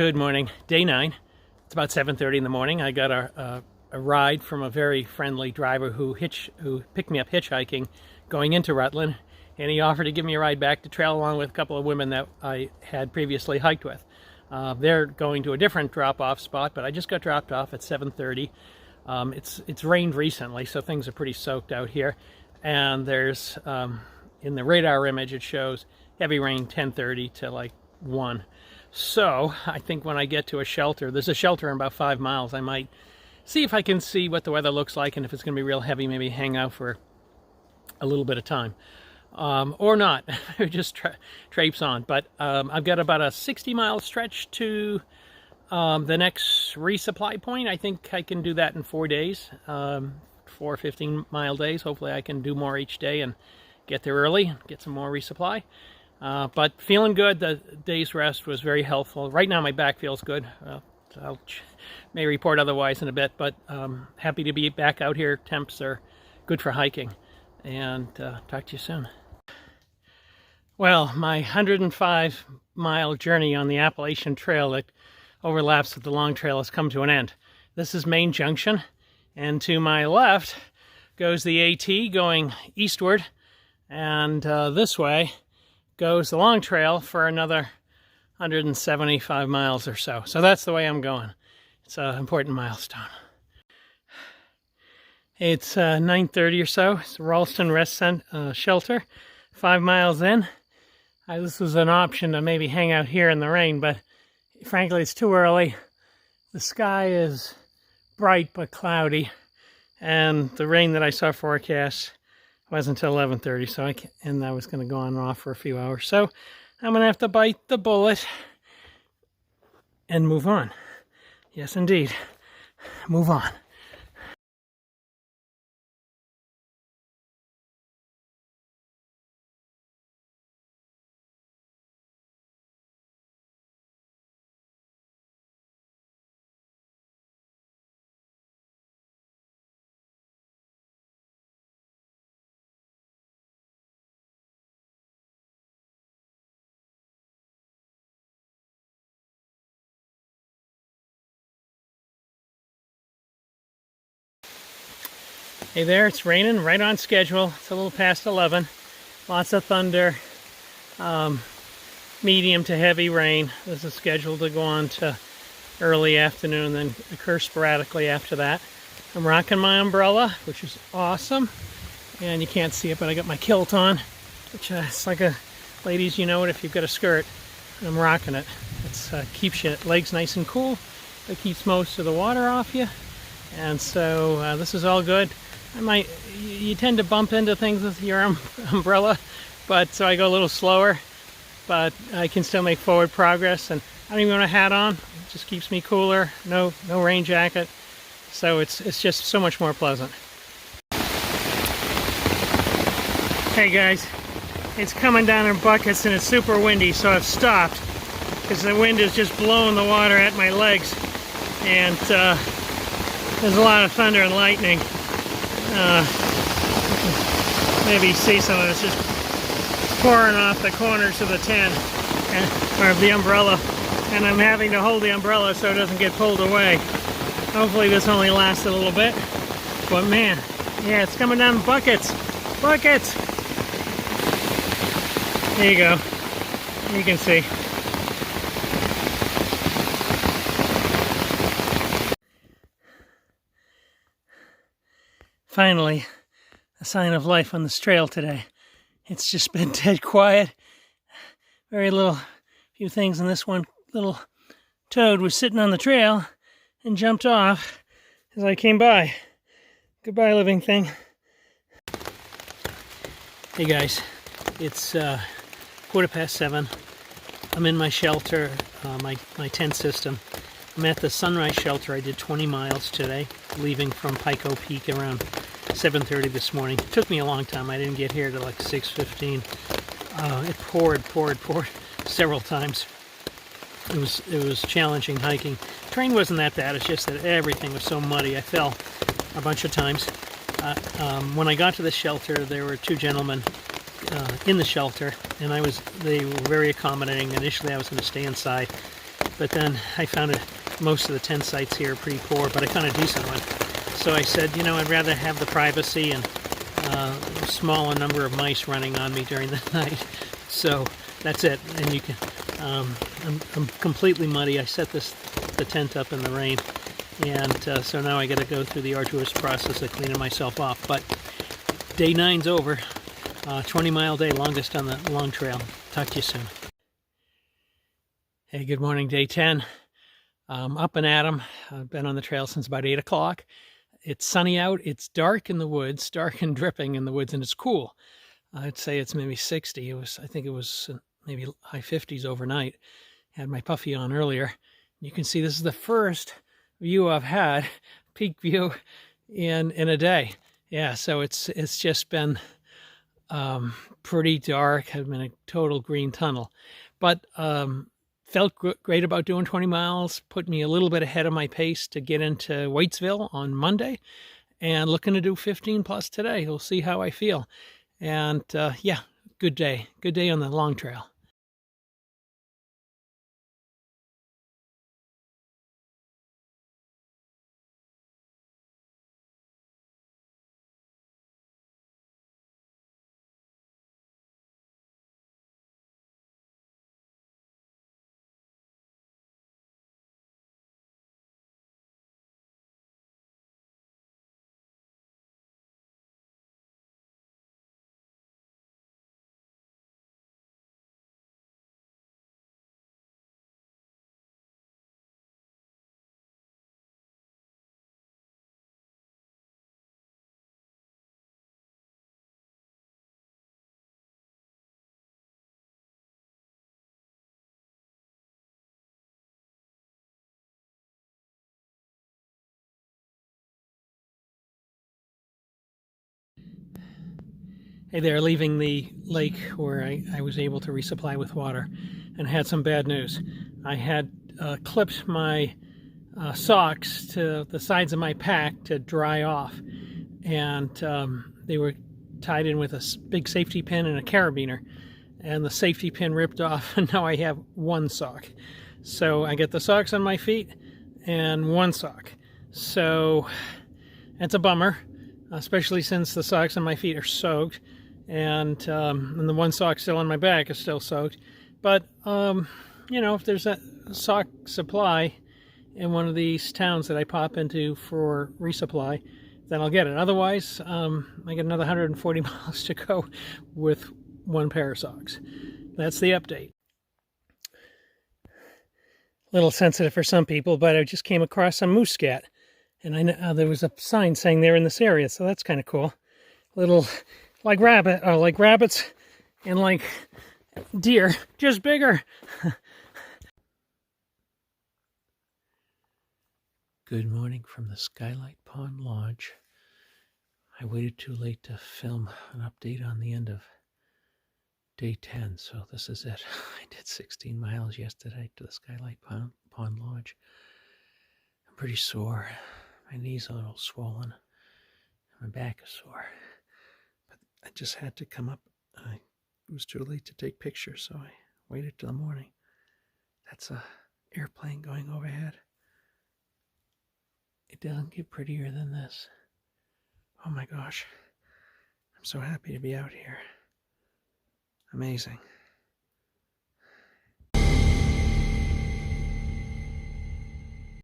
Good morning, day 9. It's about 7:30 in the morning. I got a ride from a very friendly driver who picked me up hitchhiking going into Rutland, and he offered to give me a ride back to trail along with a couple of women that I had previously hiked with. They're going to a different drop-off spot, but I just got dropped off at 7:30. It's rained recently, so things are pretty soaked out here, and there's in the radar image it shows heavy rain 10:30 to like 1. So I think when I get to a shelter, there's a shelter in about 5 miles, I might see if I can see what the weather looks like, and if it's going to be real heavy, maybe hang out for a little bit of time. Or not, just traipse on. But I've got about a 60-mile stretch to the next resupply point. I think I can do that in 4 days, 4 15-mile days. Hopefully I can do more each day and get there early, get some more resupply. But feeling good. The day's rest was very helpful. Right now my back feels good. I may report otherwise in a bit, but happy to be back out here. Temps are good for hiking, and talk to you soon. Well, my 105-mile journey on the Appalachian Trail that overlaps with the Long Trail has come to an end. This is Main Junction, and to my left goes the AT going eastward, and this way goes the Long Trail for another 175 miles or so. So that's the way I'm going. It's an important milestone. It's 9:30 or so. It's the Ralston Rest Shelter, 5 miles in. This was an option to maybe hang out here in the rain, but frankly it's too early. The sky is bright but cloudy, and the rain that I saw forecast wasn't until 11:30, so and I was going to go on and off for a few hours. So I'm going to have to bite the bullet and move on. Yes, indeed. Move on. Hey there, it's raining right on schedule. It's a little past 11. Lots of thunder, medium to heavy rain. This is scheduled to go on to early afternoon, then occur sporadically after that. I'm rocking my umbrella, which is awesome. And you can't see it, but I got my kilt on, which it's like a, ladies, you know it if you've got a skirt. I'm rocking it. It keeps your legs nice and cool. It keeps most of the water off you. And so this is all good. You tend to bump into things with your umbrella, but so I go a little slower, but I can still make forward progress. And I don't even want a hat on. It just keeps me cooler. No rain jacket. So it's just so much more pleasant. Hey guys, it's coming down in buckets and it's super windy, so I've stopped because the wind is just blowing the water at my legs, and there's a lot of thunder and lightning. Maybe see some of it's just pouring off the corners of the tent or of the umbrella, and I'm having to hold the umbrella so it doesn't get pulled away. Hopefully this only lasts a little bit, but man, yeah, it's coming down in buckets. Buckets! There you go. You can see. Finally, a sign of life on this trail today. It's just been dead quiet. Very little, few things, and this one little toad was sitting on the trail and jumped off as I came by. Goodbye, living thing. Hey guys, it's 7:15. I'm in my shelter, my tent system. I'm at the Sunrise Shelter. I did 20 miles today, leaving from Pico Peak around 7:30 this morning. It took me a long time. I didn't get here till like 6:15. It poured several times. It was challenging hiking. Terrain wasn't that bad. It's just that everything was so muddy. I fell a bunch of times. When I got to the shelter, there were 2 gentlemen in the shelter, and they were very accommodating. Initially I was going to stay inside, But then I found most of the tent sites here are pretty poor, but I found a decent one. So I said, you know, I'd rather have the privacy and a smaller number of mice running on me during the night. So that's it. And you can, I'm completely muddy. I set the tent up in the rain, and so now I got to go through the arduous process of cleaning myself off. But day 9's over. 20-mile day, longest on the long trail. Talk to you soon. Hey, good morning, day 10. Up and at 'em. I've been on the trail since about 8 o'clock. It's sunny out. It's dark in the woods, dark and dripping in the woods, and it's cool. I'd say it's maybe 60. I think it was maybe high 50s overnight. Had my puffy on earlier. You can see this is the first view I've had, peak view, in a day. Yeah, so it's just been pretty dark. I'm in a total green tunnel, but felt great about doing 20 miles, put me a little bit ahead of my pace to get into Waitsville on Monday, and looking to do 15 plus today. We'll see how I feel. And yeah, good day on the long trail. Hey there, leaving the lake where I was able to resupply with water, and had some bad news. I had clipped my socks to the sides of my pack to dry off, and they were tied in with a big safety pin and a carabiner, and the safety pin ripped off, and now I have one sock. So I get the socks on my feet and one sock. So it's a bummer, especially since the socks on my feet are soaked, and the one sock still on my back is still soaked. But you know, if there's a sock supply in one of these towns that I pop into for resupply, then I'll get it. Otherwise, I get another 140 miles to go with one pair of socks. That's the update. A little sensitive for some people, but I just came across some moose scat, and I know there was a sign saying they're in this area, so that's kind of cool. Little like rabbits and like deer, just bigger. Good morning from the Skylight Pond Lodge. I waited too late to film an update on the end of day 10, so this is it. I did 16 miles yesterday to the Skylight Pond Lodge. I'm pretty sore. My knee's a little swollen. My back is sore. But I just had to come up. It was too late to take pictures, so I waited till the morning. That's a airplane going overhead. It doesn't get prettier than this. Oh my gosh. I'm so happy to be out here. Amazing.